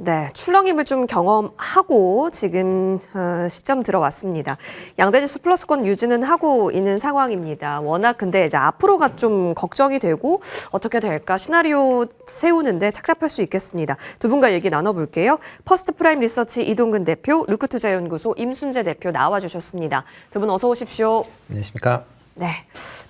네, 출렁임을 좀 경험하고 지금 시점 들어왔습니다. 양대지수 플러스권 유지는 하고 있는 상황입니다. 워낙 근데 이제 앞으로가 좀 걱정이 되고 어떻게 될까 시나리오 세우는데 착잡할 수 있겠습니다. 두 분과 얘기 나눠볼게요. 퍼스트 프라임 리서치 이동근 대표, 루크투자연구소 임순재 대표 나와주셨습니다. 두 분 어서 오십시오. 안녕하십니까? 네,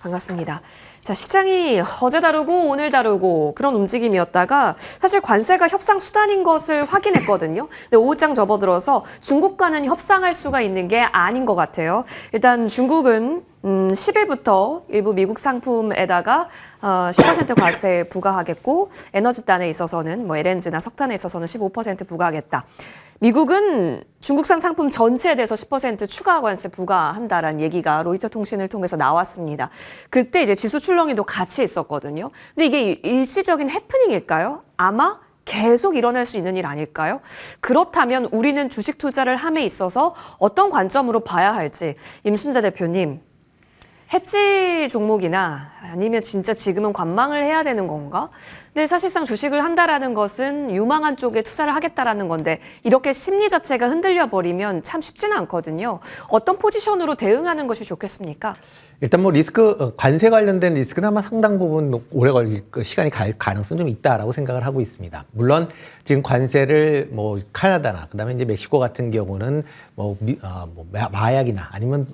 반갑습니다. 자, 시장이 어제 다르고 오늘 다르고 그런 움직임이었다가 사실 관세가 협상 수단인 것을 확인했거든요. 근데 오후장 접어들어서 중국과는 협상할 수가 있는 게 아닌 것 같아요. 일단 중국은 10일부터 일부 미국 상품에다가 10% 관세 부과하겠고 에너지단에 있어서는 뭐 LNG나 석탄에 있어서는 15% 부과하겠다. 미국은 중국산 상품 전체에 대해서 10% 추가 관세 부과한다라는 얘기가 로이터 통신을 통해서 나왔습니다. 그때 이제 지수 출렁이도 같이 있었거든요. 근데 이게 일시적인 해프닝일까요? 아마 계속 일어날 수 있는 일 아닐까요? 그렇다면 우리는 주식 투자를 함에 있어서 어떤 관점으로 봐야 할지 임순재 대표님. 해지 종목이나 아니면 진짜 지금은 관망을 해야 되는 건가? 근데 사실상 주식을 한다라는 것은 유망한 쪽에 투자를 하겠다라는 건데 이렇게 심리 자체가 흔들려 버리면 참 쉽지는 않거든요. 어떤 포지션으로 대응하는 것이 좋겠습니까? 일단 뭐 리스크, 관세 관련된 리스크는 아마 상당 부분 오래 걸릴 시간이 갈 가능성이 좀 있다라고 생각을 하고 있습니다. 물론 지금 관세를 뭐 카나다나 그다음에 이제 멕시코 같은 경우는 마약이나 아니면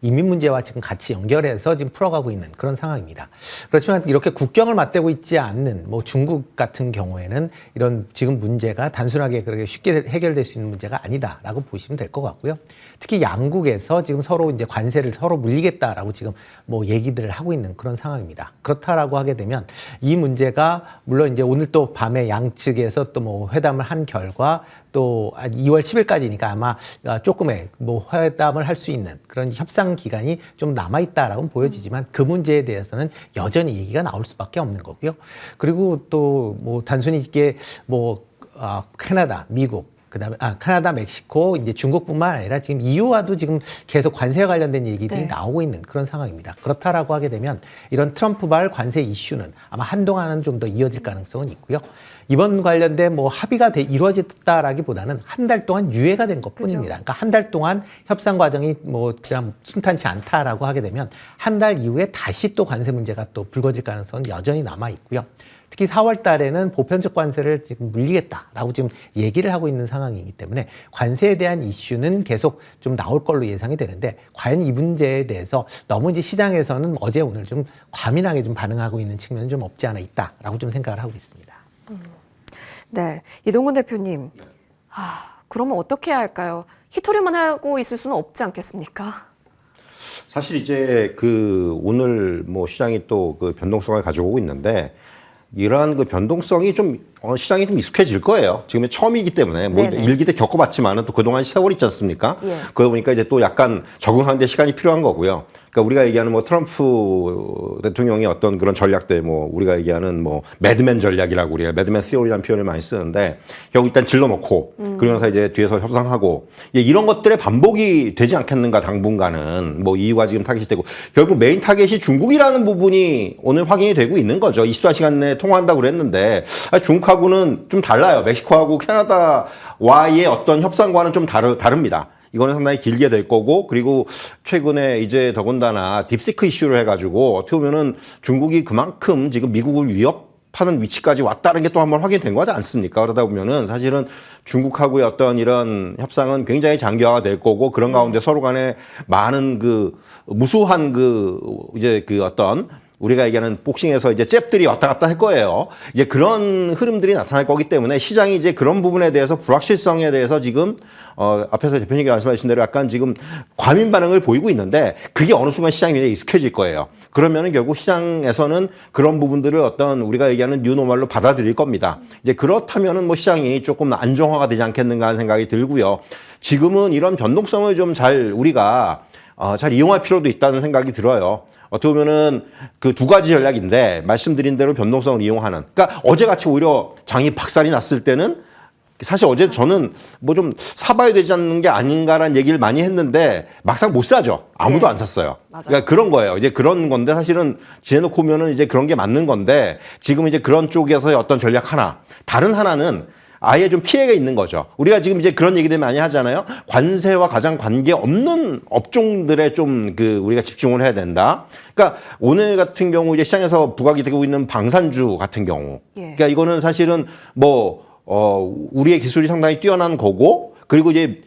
이민 문제와 지금 같이 연결해서 지금 풀어가고 있는 그런 상황입니다. 그렇지만 이렇게 국경을 맞대고 있지 않는 뭐 중국 같은 경우에는 이런 지금 문제가 단순하게 그렇게 쉽게 해결될 수 있는 문제가 아니다라고 보시면 될 것 같고요. 특히 양국에서 지금 서로 이제 관세를 서로 물리겠다라고 지금 뭐 얘기들을 하고 있는 그런 상황입니다. 그렇다라고 하게 되면 이 문제가 물론 이제 오늘 또 밤에 양측에서 또 뭐 회담을 한 결과 또 2월 10일까지니까 아마 조금의 뭐 회담을 할 수 있는 그런 협상 기간이 좀 남아있다라고 보여지지만 그 문제에 대해서는 여전히 얘기가 나올 수밖에 없는 거고요. 그리고 또 뭐 단순히 이게 뭐 캐나다, 미국 그다음에 캐나다, 멕시코, 이제 중국뿐만 아니라 지금 EU와도 지금 계속 관세와 관련된 얘기들이 나오고 있는 그런 상황입니다. 그렇다라고 하게 되면 이런 트럼프발 관세 이슈는 아마 한동안은 좀 더 이어질 가능성은 있고요. 이번 관련된 뭐 합의가 이루어졌다라기보다는 한 달 동안 유예가 된 것뿐입니다. 그러니까 한 달 동안 협상 과정이 뭐 그냥 순탄치 않다라고 하게 되면 한 달 이후에 다시 또 관세 문제가 또 불거질 가능성은 여전히 남아 있고요. 특히 4월 달에는 보편적 관세를 지금 물리겠다라고 지금 얘기를 하고 있는 상황이기 때문에 관세에 대한 이슈는 계속 좀 나올 걸로 예상이 되는데 과연 이 문제에 대해서 너무 이제 시장에서는 어제 오늘 좀 과민하게 좀 반응하고 있는 측면은 좀 없지 않아 있다라고 좀 생각을 하고 있습니다. 네, 이동근 대표님. 그러면 어떻게 해야 할까요? 히토리만 하고 있을 수는 없지 않겠습니까? 사실 이제 오늘 뭐 시장이 또 그 변동성을 가져오고 있는데 이러한 그 변동성이 좀 시장이 좀 익숙해질 거예요. 지금 처음이기 때문에 뭐 일기 때 겪어봤지만은 또 그동안 세월 있지 않습니까? 예. 그러다 보니까 이제 또 약간 적응하는 데 시간이 필요한 거고요. 그러니까 우리가 얘기하는 뭐 트럼프 대통령의 어떤 그런 전략들 뭐 우리가 얘기하는 뭐 매드맨 전략이라고 우리가 매드맨 시오리라는 표현을 많이 쓰는데 결국 일단 질러놓고 그러면서 이제 뒤에서 협상하고 이런 것들의 반복이 되지 않겠는가 당분간은 뭐 EU가 지금 타겟이 되고 결국 메인 타겟이 중국이라는 부분이 오늘 확인이 되고 있는 거죠. 24시간 내에 통화한다고 그랬는데 중국하고는 좀 달라요. 멕시코하고 캐나다와의 어떤 협상과는 좀 다릅니다. 이거는 상당히 길게 될 거고 그리고 최근에 이제 더군다나 딥시크 이슈를 해가지고 어떻게 보면은 중국이 그만큼 지금 미국을 위협하는 위치까지 왔다는 게 또 한번 확인된 거지 않습니까? 그러다 보면은 사실은 중국하고의 어떤 이런 협상은 굉장히 장기화가 될 거고 그런 가운데 서로 간에 많은 그 무수한 어떤 우리가 얘기하는 복싱에서 이제 잽들이 왔다 갔다 할 거예요. 이제 그런 흐름들이 나타날 거기 때문에 시장이 이제 그런 부분에 대해서 불확실성에 대해서 지금 앞에서 대표님이 말씀하신 대로 약간 지금 과민 반응을 보이고 있는데 그게 어느 순간 시장이 굉장히 익숙해질 거예요. 그러면은 결국 시장에서는 그런 부분들을 어떤 우리가 얘기하는 뉴노멀로 받아들일 겁니다. 이제 그렇다면은 뭐 시장이 조금 안정화가 되지 않겠는가 하는 생각이 들고요. 지금은 이런 변동성을 좀 잘 우리가 잘 이용할 필요도 있다는 생각이 들어요. 어떻게 보면은 그 두 가지 전략인데 말씀드린 대로 변동성을 이용하는. 그러니까 어제같이 오히려 장이 박살이 났을 때는 사실 어제 저는 뭐 좀 사봐야 되지 않는 게 아닌가라는 얘기를 많이 했는데 막상 못 사죠. 아무도 안 샀어요. 맞아요. 그러니까 그런 거예요. 이제 그런 건데 사실은 지내놓고 보면은 이제 그런 게 맞는 건데 지금 이제 그런 쪽에서의 어떤 전략 하나. 다른 하나는 아예 좀 피해가 있는 거죠. 우리가 지금 이제 그런 얘기들 많이 하잖아요. 관세와 가장 관계 없는 업종들에 좀 우리가 집중을 해야 된다. 그러니까 오늘 같은 경우 이제 시장에서 부각이 되고 있는 방산주 같은 경우. 그러니까 이거는 사실은 우리의 기술이 상당히 뛰어난 거고, 그리고 이제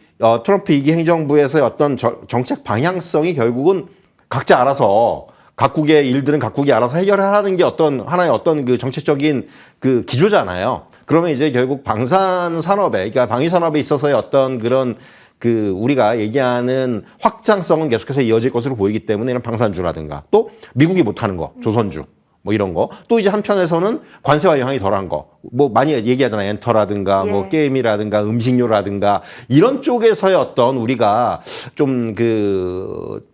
트럼프 2기 행정부에서의 어떤 정책 방향성이 결국은 각자 알아서 각국의 일들은 각국이 알아서 해결하라는 게 하나의 그 정책적인 기조잖아요. 그러면 이제 결국 방산 산업에, 그러니까 방위 산업에 있어서의 어떤 그런 우리가 얘기하는 확장성은 계속해서 이어질 것으로 보이기 때문에 이런 방산주라든가 또 미국이 못하는 거, 조선주. 뭐 이런 거. 또 이제 한편에서는 관세와 영향이 덜한 거. 뭐 많이 얘기하잖아요. 엔터라든가 뭐 게임이라든가 음식료라든가 이런 쪽에서의 어떤 우리가 좀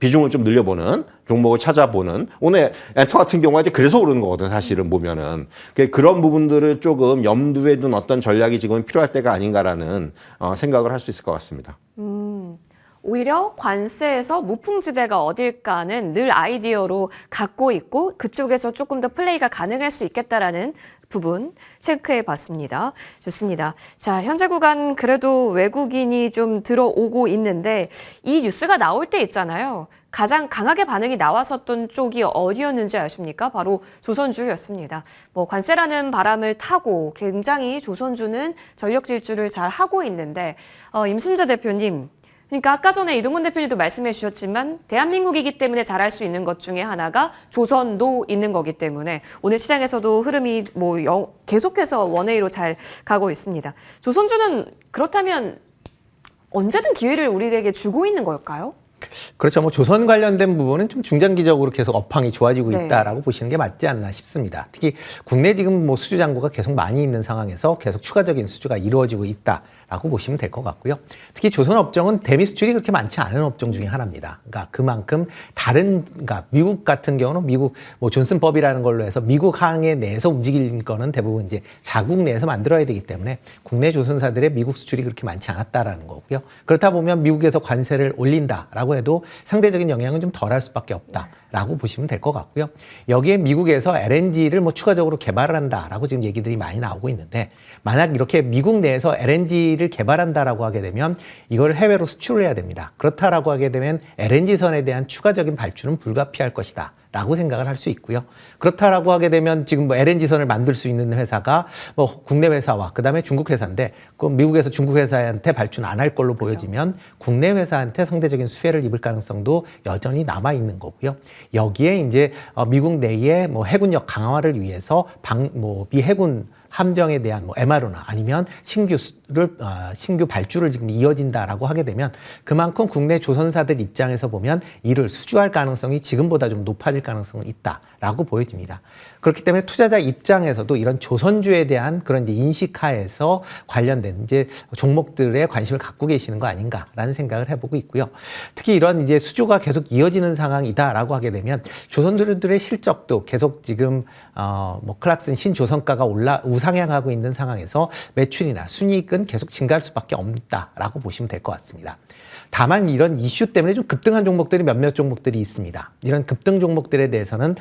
비중을 좀 늘려보는 종목을 찾아보는 오늘 엔터 같은 경우가 이제 그래서 오르는 거거든 사실은 보면은 그런 부분들을 조금 염두에 둔 어떤 전략이 지금 필요할 때가 아닌가라는 생각을 할 수 있을 것 같습니다. 오히려 관세에서 무풍지대가 어딜까는 늘 아이디어로 갖고 있고 그쪽에서 조금 더 플레이가 가능할 수 있겠다라는 부분 체크해 봤습니다. 좋습니다. 자, 현재 구간 그래도 외국인이 좀 들어오고 있는데 이 뉴스가 나올 때 있잖아요. 가장 강하게 반응이 나왔었던 쪽이 어디였는지 아십니까? 바로 조선주였습니다. 관세라는 바람을 타고 굉장히 조선주는 전력 질주를 잘 하고 있는데 임순재 대표님, 그러니까 아까 전에 이동건 대표님도 말씀해 주셨지만 대한민국이기 때문에 잘할 수 있는 것 중에 하나가 조선도 있는 거기 때문에 오늘 시장에서도 흐름이 계속해서 원웨이로 잘 가고 있습니다. 조선주는 그렇다면 언제든 기회를 우리에게 주고 있는 걸까요? 그렇죠. 조선 관련된 부분은 좀 중장기적으로 계속 업황이 좋아지고 있다라고 보시는 게 맞지 않나 싶습니다. 특히 국내 지금 수주 잔고가 계속 많이 있는 상황에서 계속 추가적인 수주가 이루어지고 있다라고 보시면 될 것 같고요. 특히 조선 업종은 대미 수출이 그렇게 많지 않은 업종 중에 하나입니다. 그러니까 그만큼 그러니까 미국 같은 경우는 미국 존슨법이라는 걸로 해서 미국 항해 내에서 움직일 거는 대부분 이제 자국 내에서 만들어야 되기 때문에 국내 조선사들의 미국 수출이 그렇게 많지 않았다라는 거고요. 그렇다 보면 미국에서 관세를 올린다라고 해도 상대적인 영향은 좀 덜할 수밖에 없다라고 보시면 될 것 같고요. 여기에 미국에서 LNG를 추가적으로 개발을 한다라고 지금 얘기들이 많이 나오고 있는데 만약 이렇게 미국 내에서 LNG를 개발한다라고 하게 되면 이걸 해외로 수출을 해야 됩니다. 그렇다라고 하게 되면 LNG선에 대한 추가적인 발주는 불가피할 것이다. 라고 생각을 할 수 있고요. 그렇다라고 하게 되면 지금 LNG선을 만들 수 있는 회사가 국내 회사와 그다음에 중국 회사인데 미국에서 중국 회사한테 발주는 안 할 걸로 보여지면 국내 회사한테 상대적인 수혜를 입을 가능성도 여전히 남아 있는 거고요. 여기에 이제 미국 내에 해군력 강화를 위해서 미 해군 함정에 대한 MRO나 아니면 신규 발주를 지금 이어진다라고 하게 되면 그만큼 국내 조선사들 입장에서 보면 이를 수주할 가능성이 지금보다 좀 높아질 가능성은 있다라고 보여집니다. 그렇기 때문에 투자자 입장에서도 이런 조선주에 대한 그런 이제 인식하에서 관련된 이제 종목들에 관심을 갖고 계시는 거 아닌가라는 생각을 해보고 있고요. 특히 이런 이제 수주가 계속 이어지는 상황이다라고 하게 되면 조선주들의 실적도 계속 지금 클락슨 신조선가가 우상향하고 있는 상황에서 매출이나 순이익은 계속 증가할 수밖에 없다라고 보시면 될 것 같습니다. 다만 이런 이슈 때문에 좀 급등한 종목들이 몇몇 종목들이 있습니다. 이런 급등 종목들에 대해서는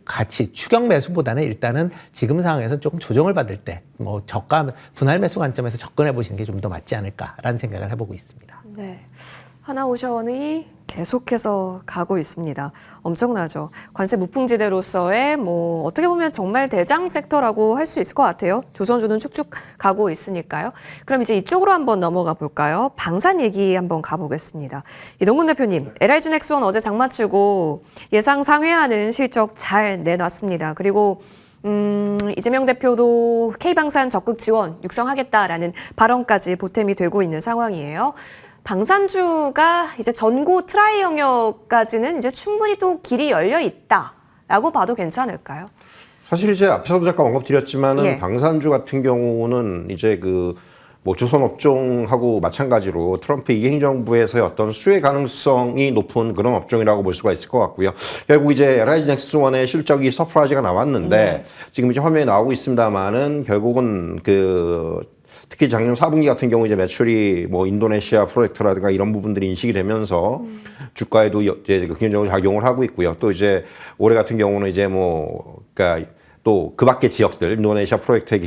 같이 추격 매수보다는 일단은 지금 상황에서 조금 조정을 받을 때 저가 분할 매수 관점에서 접근해 보시는 게 좀 더 맞지 않을까라는 생각을 해보고 있습니다. 네, 하나오션이 계속해서 가고 있습니다. 엄청나죠. 관세 무풍지대로서의 어떻게 보면 정말 대장 섹터라고 할 수 있을 것 같아요. 조선주는 쭉쭉 가고 있으니까요. 그럼 이제 이쪽으로 한번 넘어가 볼까요? 방산 얘기 한번 가보겠습니다. 이동근 대표님, LIG 넥스원 어제 장마치고 예상 상회하는 실적 잘 내놨습니다. 그리고 이재명 대표도 K방산 적극 지원 육성하겠다라는 발언까지 보탬이 되고 있는 상황이에요. 방산주가 이제 전고 트라이 영역까지는 이제 충분히 또 길이 열려 있다라고 봐도 괜찮을까요? 사실 이제 앞에서도 잠깐 언급드렸지만은 방산주 같은 경우는 이제 조선 업종하고 마찬가지로 트럼프 2기 행정부에서의 어떤 수혜 가능성이 높은 그런 업종이라고 볼 수가 있을 것 같고요. 결국 이제 LIG 넥스원의 실적이 서프라이즈가 나왔는데 지금 이제 화면에 나오고 있습니다만은 결국은 특히 작년 4분기 같은 경우 이제 매출이 인도네시아 프로젝트라든가 이런 부분들이 인식이 되면서 주가에도 이제 긍정적으로 작용을 하고 있고요. 또 이제 올해 같은 경우는 이제 그러니까 또 그 밖의 지역들, 인도네시아 프로젝트의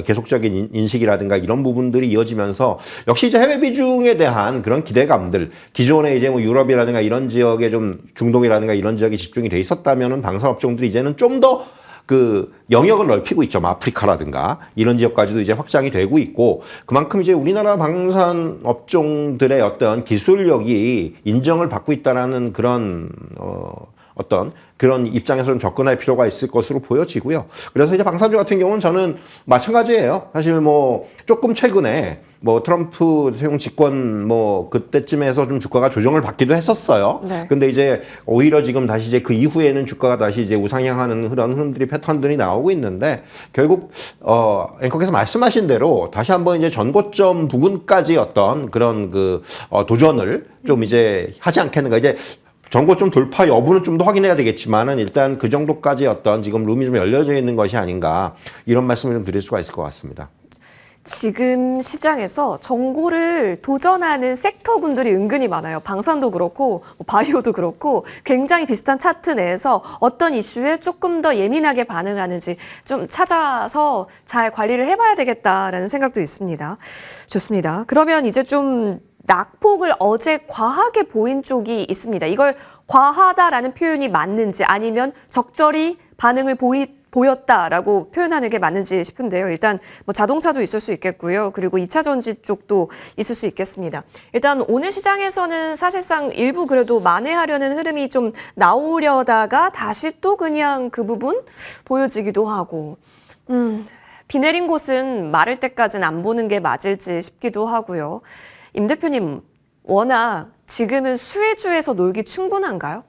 계속적인 인식이라든가 이런 부분들이 이어지면서 역시 이제 해외 비중에 대한 그런 기대감들, 기존에 이제 뭐 유럽이라든가 이런 지역에 좀 중동이라든가 이런 지역에 집중이 돼 있었다면은 방산 업종들이 이제는 좀 더 그 영역을 넓히고 있죠. 뭐 아프리카라든가 이런 지역까지도 이제 확장이 되고 있고, 그만큼 이제 우리나라 방산 업종들의 어떤 기술력이 인정을 받고 있다라는 그런 어떤 그런 입장에서 좀 접근할 필요가 있을 것으로 보여지고요. 그래서 이제 방산주 같은 경우는 저는 마찬가지예요. 사실 뭐 조금 최근에 뭐 트럼프 대통령 집권 뭐 그때쯤에서 좀 주가가 조정을 받기도 했었어요. 네. 근데 이제 오히려 지금 다시 이제 그 이후에는 주가가 다시 이제 우상향하는 그런 흐름들이 패턴들이 나오고 있는데, 결국 앵커께서 말씀하신 대로 다시 한번 이제 전고점 부근까지 어떤 그런 그 도전을 좀 이제 하지 않겠는가. 이제 전고점 돌파 여부는 좀 더 확인해야 되겠지만은 일단 그 정도까지 어떤 지금 룸이 좀 열려져 있는 것이 아닌가, 이런 말씀을 좀 드릴 수가 있을 것 같습니다. 지금 시장에서 정고를 도전하는 섹터군들이 은근히 많아요. 방산도 그렇고 뭐 바이오도 그렇고 굉장히 비슷한 차트 내에서 어떤 이슈에 조금 더 예민하게 반응하는지 좀 찾아서 잘 관리를 해봐야 되겠다라는 생각도 있습니다. 좋습니다. 그러면 이제 좀 낙폭을 어제 과하게 보인 쪽이 있습니다. 이걸 과하다라는 표현이 맞는지 아니면 적절히 반응을 보였다라고 표현하는 게 맞는지 싶은데요. 일단 뭐 자동차도 있을 수 있겠고요. 그리고 2차 전지 쪽도 있을 수 있겠습니다. 일단 오늘 시장에서는 사실상 일부 그래도 만회하려는 흐름이 좀 나오려다가 다시 또 그냥 그 부분 보여지기도 하고, 비 내린 곳은 마를 때까지는 안 보는 게 맞을지 싶기도 하고요. 임 대표님, 워낙 지금은 수혜주에서 놀기 충분한가요?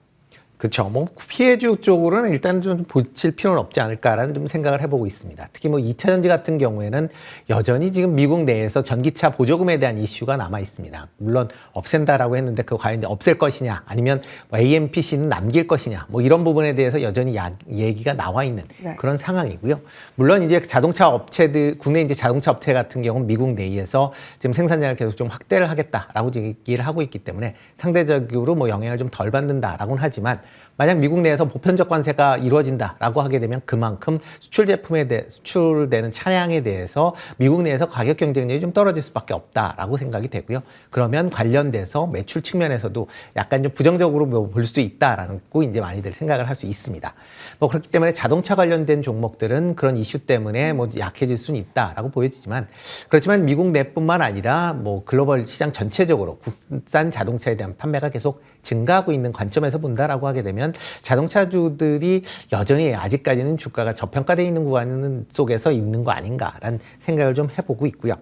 그렇죠. 뭐 피해주 쪽으로는 일단 좀 보칠 필요는 없지 않을까라는 좀 생각을 해보고 있습니다. 특히 뭐 2차 전지 같은 경우에는 여전히 지금 미국 내에서 전기차 보조금에 대한 이슈가 남아 있습니다. 물론 없앤다라고 했는데 그 과연 없앨 것이냐, 아니면 뭐 AMPC는 남길 것이냐, 뭐 이런 부분에 대해서 여전히 얘기가 나와 있는 네. 그런 상황이고요. 물론 이제 자동차 업체들, 국내 이제 자동차 업체 같은 경우는 미국 내에서 지금 생산량을 계속 좀 확대를 하겠다라고 얘기를 하고 있기 때문에 상대적으로 뭐 영향을 좀 덜 받는다라고는 하지만, 만약 미국 내에서 보편적 관세가 이루어진다라고 하게 되면 그만큼 수출되는 차량에 대해서 미국 내에서 가격 경쟁력이 좀 떨어질 수밖에 없다라고 생각이 되고요. 그러면 관련돼서 매출 측면에서도 약간 좀 부정적으로 볼 수 있다라는 거 이제 많이들 생각을 할 수 있습니다. 뭐 그렇기 때문에 자동차 관련된 종목들은 그런 이슈 때문에 뭐 약해질 수는 있다라고 보여지지만, 그렇지만 미국 내뿐만 아니라 뭐 글로벌 시장 전체적으로 국산 자동차에 대한 판매가 계속 증가하고 있는 관점에서 본다라고 하게 되면 자동차주들이 여전히 아직까지는 주가가 저평가되어 있는 구간 속에서 있는 거 아닌가라는 생각을 좀 해보고 있고요.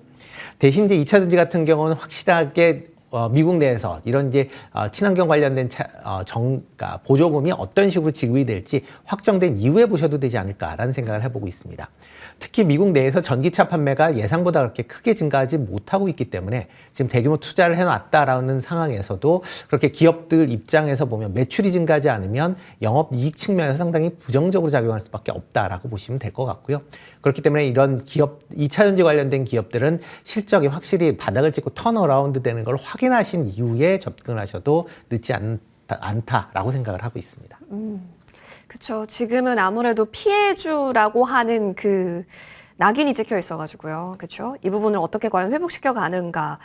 대신 이제 2차 전지 같은 경우는 확실하게 미국 내에서 이런 이제 친환경 관련된 그러니까 보조금이 어떤 식으로 지급이 될지 확정된 이후에 보셔도 되지 않을까라는 생각을 해보고 있습니다. 특히 미국 내에서 전기차 판매가 예상보다 그렇게 크게 증가하지 못하고 있기 때문에 지금 대규모 투자를 해놨다라는 상황에서도 그렇게 기업들 입장에서 보면 매출이 증가하지 않으면 영업이익 측면에서 상당히 부정적으로 작용할 수밖에 없다라고 보시면 될 것 같고요. 그렇기 때문에 이런 기업, 2차 전지 관련된 기업들은 실적이 확실히 바닥을 찍고 턴어라운드 되는 걸 확인하신 이후에 접근하셔도 늦지 않다라고 생각을 하고 있습니다. 그렇죠. 지금은 아무래도 피해주라고 하는 그 낙인이 찍혀 있어가지고요. 그렇죠. 이 부분을 어떻게 과연 회복시켜 가는가.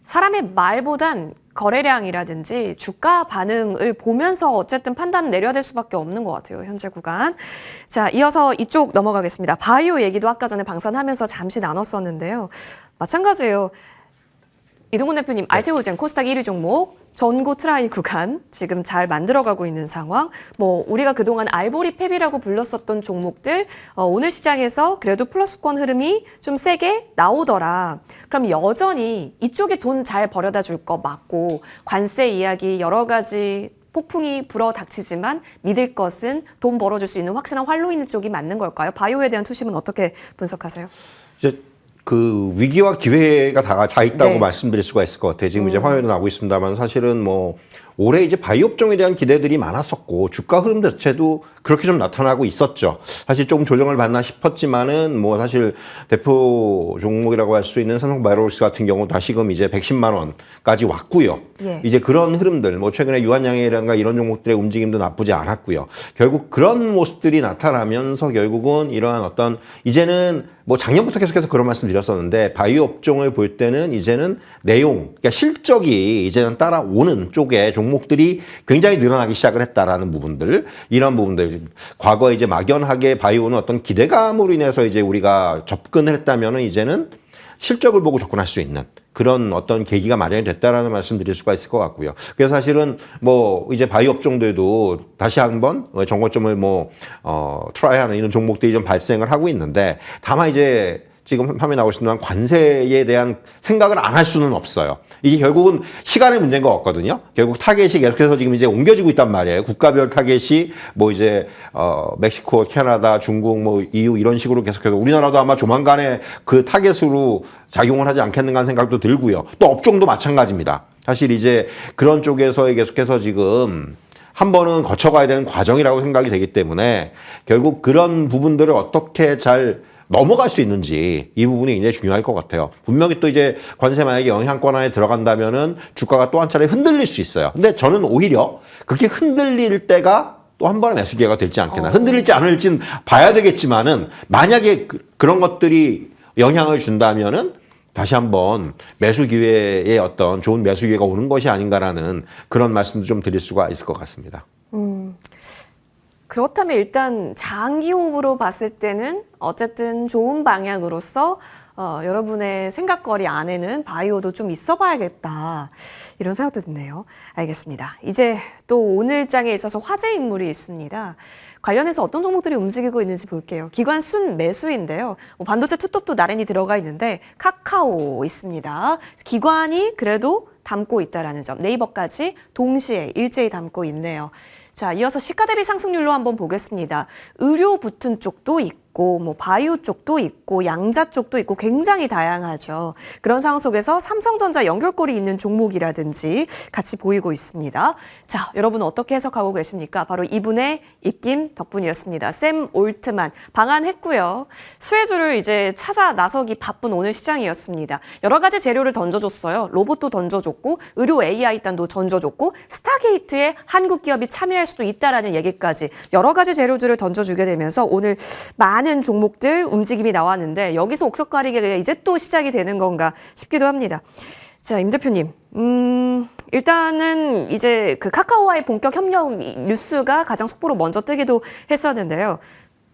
사람의 말보단 거래량이라든지 주가 반응을 보면서 어쨌든 판단을 내려야 될 수밖에 없는 것 같아요. 현재 구간. 자, 이어서 이쪽 넘어가겠습니다. 바이오 얘기도 아까 전에 방산하면서 잠시 나눴었는데요. 마찬가지예요. 이동훈 대표님, 알테오젠 코스닥 1위 종목 전고 트라이 구간 지금 잘 만들어가고 있는 상황. 뭐 우리가 그동안 알보리 펩이라고 불렀었던 종목들 오늘 시장에서 그래도 플러스권 흐름이 좀 세게 나오더라. 그럼 여전히 이쪽에 돈 잘 벌여다 줄 거 맞고, 관세 이야기 여러 가지 폭풍이 불어 닥치지만 믿을 것은 돈 벌어줄 수 있는 확실한 활로 있는 쪽이 맞는 걸까요? 바이오에 대한 투심은 어떻게 분석하세요? 이제 그 위기와 기회가 다 있다고 네. 말씀드릴 수가 있을 것 같아요. 지금 이제 화면도 나오고 있습니다만, 사실은 뭐 올해 이제 바이오 업종에 대한 기대들이 많았었고 주가 흐름 자체도 그렇게 좀 나타나고 있었죠. 사실 조금 조정을 받나 싶었지만은 뭐 사실 대표 종목이라고 할 수 있는 삼성바이오로직스 같은 경우 다시금 이제 110만 원까지 왔고요. 예. 이제 그런 흐름들 뭐 최근에 유한양이라든가 이런 종목들의 움직임도 나쁘지 않았고요. 결국 그런 모습들이 나타나면서 결국은 이러한 어떤 이제는 뭐 작년부터 계속해서 그런 말씀 드렸었는데 바이오 업종을 볼 때는 이제는 내용, 그러니까 실적이 이제는 따라오는 쪽에 종목들이 굉장히 늘어나기 시작을 했다라는 부분들, 이런 부분들. 과거에 이제 막연하게 바이오는 어떤 기대감으로 인해서 이제 우리가 접근을 했다면은 이제는 실적을 보고 접근할 수 있는 그런 어떤 계기가 마련이 됐다라는 말씀 드릴 수가 있을 것 같고요. 그래서 사실은 뭐 이제 바이오 업종들도 다시 한번 정고점을 트라이하는 이런 종목들이 좀 발생을 하고 있는데 다만 이제 지금 화면에 나오고 있는 관세에 대한 생각을 안 할 수는 없어요. 이게 결국은 시간의 문제인 것 같거든요. 결국 타겟이 계속해서 지금 이제 옮겨지고 있단 말이에요. 국가별 타겟이 뭐 이제 멕시코, 캐나다, 중국, 뭐 EU 이런 식으로 계속해서 우리나라도 아마 조만간에 그 타겟으로 작용을 하지 않겠는가 하는 생각도 들고요. 또 업종도 마찬가지입니다. 사실 이제 그런 쪽에서 계속해서 지금 한 번은 거쳐가야 되는 과정이라고 생각이 되기 때문에 결국 그런 부분들을 어떻게 잘 넘어갈 수 있는지 이 부분이 굉장히 중요할 것 같아요. 분명히 또 이제 관세 만약에 영향권 안에 들어간다면은 주가가 또 한 차례 흔들릴 수 있어요. 근데 저는 오히려 그렇게 흔들릴 때가 또 한 번의 매수 기회가 될지 않겠나. 흔들릴지 않을지는 봐야 되겠지만은 만약에 그런 것들이 영향을 준다면은 다시 한번 매수 기회의 어떤 좋은 매수 기회가 오는 것이 아닌가라는 그런 말씀도 좀 드릴 수가 있을 것 같습니다. 그렇다면 일단 장기 호흡으로 봤을 때는 어쨌든 좋은 방향으로서 여러분의 생각거리 안에는 바이오도 좀 있어 봐야겠다. 이런 생각도 드네요. 알겠습니다. 이제 또 오늘 장에 있어서 화제 인물이 있습니다. 관련해서 어떤 종목들이 움직이고 있는지 볼게요. 기관 순 매수인데요. 반도체 투톱도 나란히 들어가 있는데 카카오 있습니다. 기관이 그래도 담고 있다라는 점. 네이버까지 동시에 일제히 담고 있네요. 자, 이어서 시가 대비 상승률로 한번 보겠습니다. 의료 붙은 쪽도 있고, 뭐 바이오 쪽도 있고, 양자 쪽도 있고 굉장히 다양하죠. 그런 상황 속에서 삼성전자 연결고리 있는 종목이라든지 같이 보이고 있습니다. 자, 여러분 어떻게 해석하고 계십니까? 바로 이분의 입김 덕분이었습니다. 샘 올트만 방한했고요. 수혜주를 이제 찾아 나서기 바쁜 오늘 시장이었습니다. 여러 가지 재료를 던져줬어요. 로봇도 던져줬고, 의료 AI 단도 던져줬고, 스타게이트에 한국 기업이 참여할 수도 있다라는 얘기까지 여러 가지 재료들을 던져주게 되면서 오늘 많은 종목들 움직임이 나왔는데 여기서 옥석가리기가 이제 또 시작이 되는 건가 싶기도 합니다. 자, 임 대표님. 일단은 이제 그 카카오와의 본격 협력 뉴스가 가장 속보로 먼저 뜨기도 했었는데요.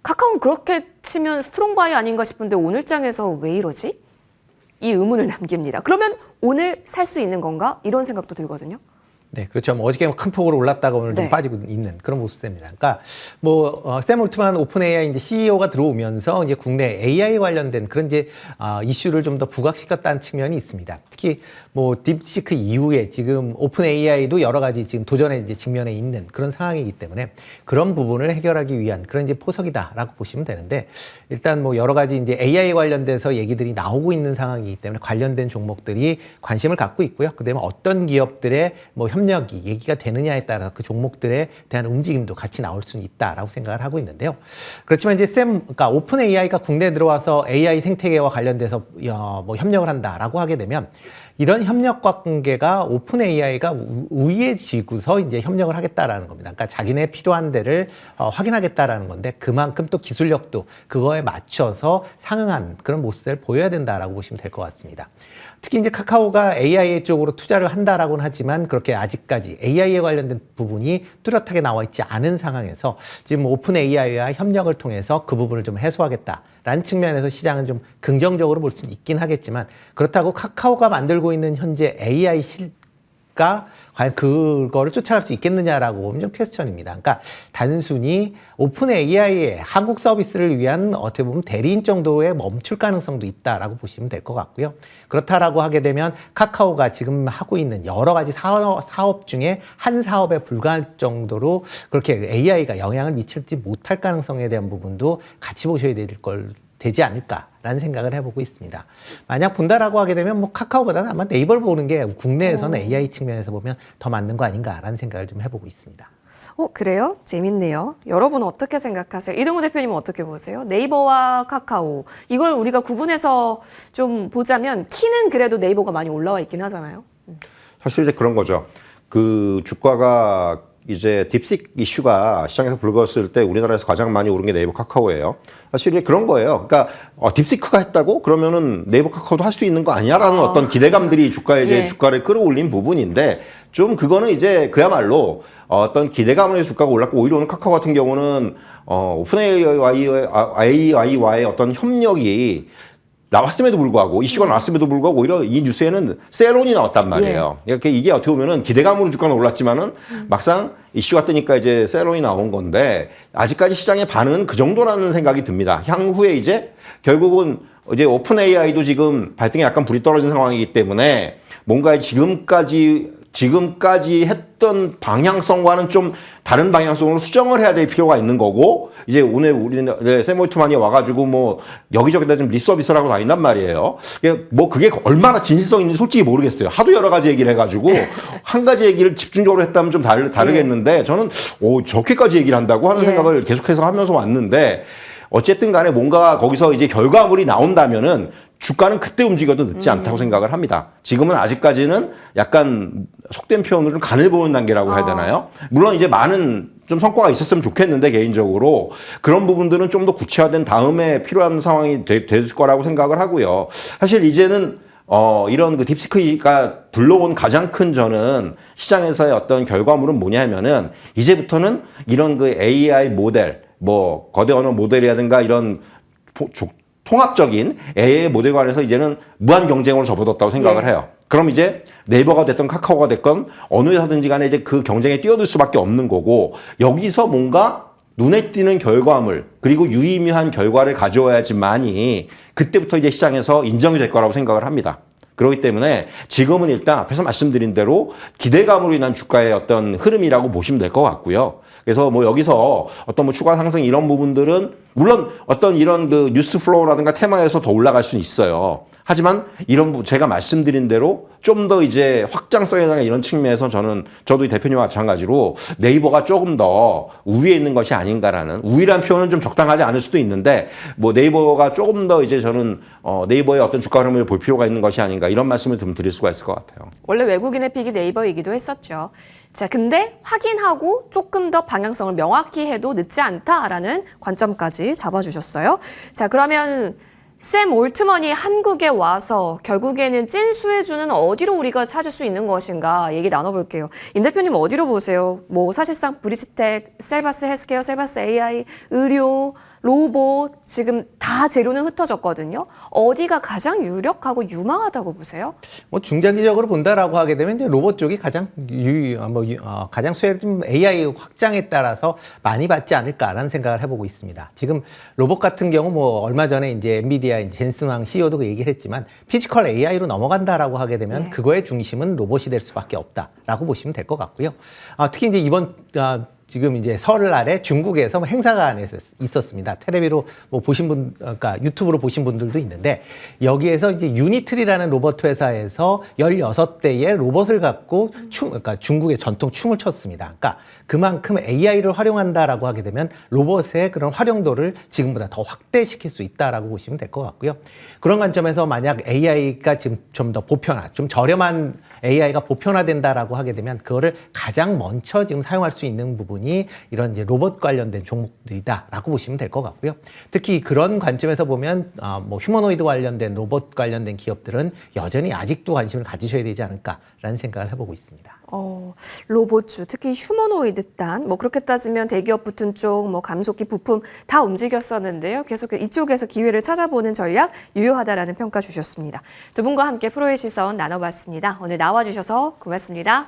카카오는 그렇게 치면 스트롱바이 아닌가 싶은데 오늘 장에서 왜 이러지? 이 의문을 남깁니다. 그러면 오늘 살 수 있는 건가? 이런 생각도 들거든요. 네, 그렇죠. 뭐 어저께 큰 폭으로 올랐다가 오늘 좀 네. 빠지고 있는 그런 모습입니다. 그러니까 샘 올트만 오픈 AI 이제 CEO가 들어오면서 이제 국내 AI 관련된 그런 이제 이슈를 좀 더 부각시켰다는 측면이 있습니다. 특히 뭐 딥시크 이후에 지금 오픈 AI도 여러 가지 지금 도전에 이제 직면해 있는 그런 상황이기 때문에 그런 부분을 해결하기 위한 그런 이제 포석이다라고 보시면 되는데 일단 뭐 여러 가지 이제 AI 관련돼서 얘기들이 나오고 있는 상황이기 때문에 관련된 종목들이 관심을 갖고 있고요. 그다음에 어떤 기업들의 뭐 협력이 얘기가 되느냐에 따라서 그 종목들에 대한 움직임도 같이 나올 수는 있다라고 생각을 하고 있는데요. 그렇지만 이제 그러니까 오픈 AI가 국내에 들어와서 AI 생태계와 관련돼서 뭐 협력을 한다라고 하게 되면 이런 협력 관계가 오픈 AI가 우위에 지고서 이제 협력을 하겠다라는 겁니다. 그러니까 자기네 필요한 데를 확인하겠다라는 건데 그만큼 또 기술력도 그거에 맞춰서 상응한 그런 모습을 보여야 된다라고 보시면 될 것 같습니다. 특히 이제 카카오가 AI 쪽으로 투자를 한다라고는 하지만 그렇게 아직까지 AI에 관련된 부분이 뚜렷하게 나와 있지 않은 상황에서 지금 오픈 AI와 협력을 통해서 그 부분을 좀 해소하겠다라는 측면에서 시장은 좀 긍정적으로 볼 수는 있긴 하겠지만 그렇다고 카카오가 만들고 있는 현재 AI 가 과연 그거를 쫓아갈 수 있겠느냐라고 보면 좀 퀘스천입니다. 그러니까 단순히 오픈 AI의 한국 서비스를 위한 어떻게 보면 대리인 정도에 멈출 가능성도 있다라고 보시면 될 것 같고요. 그렇다라고 하게 되면 카카오가 지금 하고 있는 여러 가지 사업 중에 한 사업에 불과할 정도로 그렇게 AI가 영향을 미칠지 못할 가능성에 대한 부분도 같이 보셔야 될 걸 되지 않을까라는 생각을 해보고 있습니다. 만약 본다라고 하게 되면 뭐 카카오보다는 아마 네이버를 보는 게 국내에서는 AI 측면에서 보면 더 맞는 거 아닌가라는 생각을 좀 해보고 있습니다. 그래요? 재밌네요. 여러분 어떻게 생각하세요? 이동우 대표님은 어떻게 보세요? 네이버와 카카오. 이걸 우리가 구분해서 좀 보자면 키는 그래도 네이버가 많이 올라와 있긴 하잖아요. 사실 이제 그런 거죠. 그 주가가 이제 딥식 이슈가 시장에서 불거졌을 때 우리나라에서 가장 많이 오른 게 네이버 카카오예요. 사실 이제 그런 거예요. 그러니까 딥시크가 했다고 그러면은 네이버 카카오도 할 수 있는 거 아니야라는 어떤 기대감들이 주가에 이제 예. 주가를 끌어올린 부분인데 좀 그거는 이제 그야말로 어떤 기대감으로 해서 주가가 올랐고 오히려 오늘 카카오 같은 경우는 오픈 AI와의 어떤 협력이 나왔음에도 불구하고 이슈가 나왔음에도 불구하고 오히려 이 뉴스에는 셀론이 나왔단 말이에요. 그러니까 이게 어떻게 보면은 기대감으로 주가는 올랐지만은 막상 이슈가 뜨니까 이제 셀론이 나온 건데 아직까지 시장의 반응은 그 정도라는 생각이 듭니다. 향후에 이제 결국은 이제 오픈 AI도 지금 발등에 약간 불이 떨어진 상황이기 때문에 뭔가 지금까지 했던 방향성과는 좀 다른 방향성으로 수정을 해야 될 필요가 있는 거고, 이제 오늘 우리는 샘 올트만이 와가지고 뭐 여기저기다 좀 리서비스를 하고 다닌단 말이에요. 뭐 그게 얼마나 진실성 있는지 솔직히 모르겠어요. 하도 여러 가지 얘기를 해가지고 한 가지 얘기를 집중적으로 했다면 좀 다르겠는데 저는 저렇게까지 얘기를 한다고 하는 생각을 계속해서 하면서 왔는데 어쨌든 간에 뭔가 거기서 이제 결과물이 나온다면은 주가는 그때 움직여도 늦지 않다고 생각을 합니다. 지금은 아직까지는 약간 속된 표현으로 간을 보는 단계라고 해야 되나요? 물론 이제 많은 좀 성과가 있었으면 좋겠는데 개인적으로 그런 부분들은 좀 더 구체화된 다음에 필요한 상황이 될 거라고 생각을 하고요. 사실 이제는 이런 그 딥시크가 불러온 가장 큰 저는 시장에서의 어떤 결과물은 뭐냐면은 이제부터는 이런 그 AI 모델, 뭐 거대 언어 모델이라든가 이런 통합적인 AI 모델 관해서 이제는 무한 경쟁으로 접어들었다고 생각을 해요. 그럼 이제 네이버가 됐든 카카오가 됐건 어느 회사든지 간에 이제 그 경쟁에 뛰어들 수밖에 없는 거고 여기서 뭔가 눈에 띄는 결과물 그리고 유의미한 결과를 가져와야지만이 그때부터 이제 시장에서 인정이 될 거라고 생각을 합니다. 그렇기 때문에 지금은 일단 앞에서 말씀드린 대로 기대감으로 인한 주가의 어떤 흐름이라고 보시면 될 것 같고요. 그래서 뭐 여기서 어떤 뭐 추가 상승 이런 부분들은 물론 어떤 이런 그 뉴스 플로우라든가 테마에서 더 올라갈 수는 있어요. 하지만 이런 제가 말씀드린 대로 좀 더 이제 확장성이나 이런 측면에서 저도 이 대표님과 마찬가지로 네이버가 조금 더 우위에 있는 것이 아닌가라는 우위란 표현은 좀 적당하지 않을 수도 있는데 뭐 네이버가 조금 더 이제 저는 네이버의 어떤 주가 흐름을 볼 필요가 있는 것이 아닌가 이런 말씀을 좀 드릴 수가 있을 것 같아요. 원래 외국인의 픽이 네이버이기도 했었죠. 자, 근데 확인하고 조금 더 방향성을 명확히 해도 늦지 않다라는 관점까지 잡아주셨어요. 자, 그러면 샘 올트먼이 한국에 와서 결국에는 찐수혜주는 어디로 우리가 찾을 수 있는 것인가 얘기 나눠볼게요. 임 대표님 어디로 보세요? 뭐 사실상 브리지텍, 셀바스 헬스케어, 셀바스 AI, 의료, 로봇 지금 다 재료는 흩어졌거든요. 어디가 가장 유력하고 유망하다고 보세요? 뭐 중장기적으로 본다라고 하게 되면 이제 로봇 쪽이 가장 가장 수혜를 좀 AI 확장에 따라서 많이 받지 않을까라는 생각을 해보고 있습니다. 지금 로봇 같은 경우 뭐 얼마 전에 이제 엔비디아 젠슨왕 CEO도 그 얘기를 했지만 피지컬 AI로 넘어간다라고 하게 되면 그거의 중심은 로봇이 될 수밖에 없다라고 보시면 될 것 같고요. 특히 이제 이번 지금 이제 설날에 중국에서 행사가 있었습니다. 테레비로 뭐 보신 분, 그러니까 유튜브로 보신 분들도 있는데 여기에서 이제 유니트리라는 로봇 회사에서 16대의 로봇을 갖고 그러니까 중국의 전통 춤을 췄습니다. 그러니까 그만큼 AI를 활용한다라고 하게 되면 로봇의 그런 활용도를 지금보다 더 확대시킬 수 있다라고 보시면 될 것 같고요. 그런 관점에서 만약 AI가 지금 좀 더 좀 저렴한 AI가 보편화된다라고 하게 되면 그거를 가장 먼저 지금 사용할 수 있는 부분이 이런 이제 로봇 관련된 종목들이다라고 보시면 될 것 같고요. 특히 그런 관점에서 보면 뭐 휴머노이드 관련된 로봇 관련된 기업들은 여전히 아직도 관심을 가지셔야 되지 않을까라는 생각을 해보고 있습니다. 로봇주, 특히 휴머노이드단, 뭐 그렇게 따지면 대기업 붙은 쪽, 뭐 감속기 부품 다 움직였었는데요. 계속 이쪽에서 기회를 찾아보는 전략 유효하다라는 평가 주셨습니다. 두 분과 함께 프로의 시선 나눠봤습니다. 오늘 나와주셔서 고맙습니다.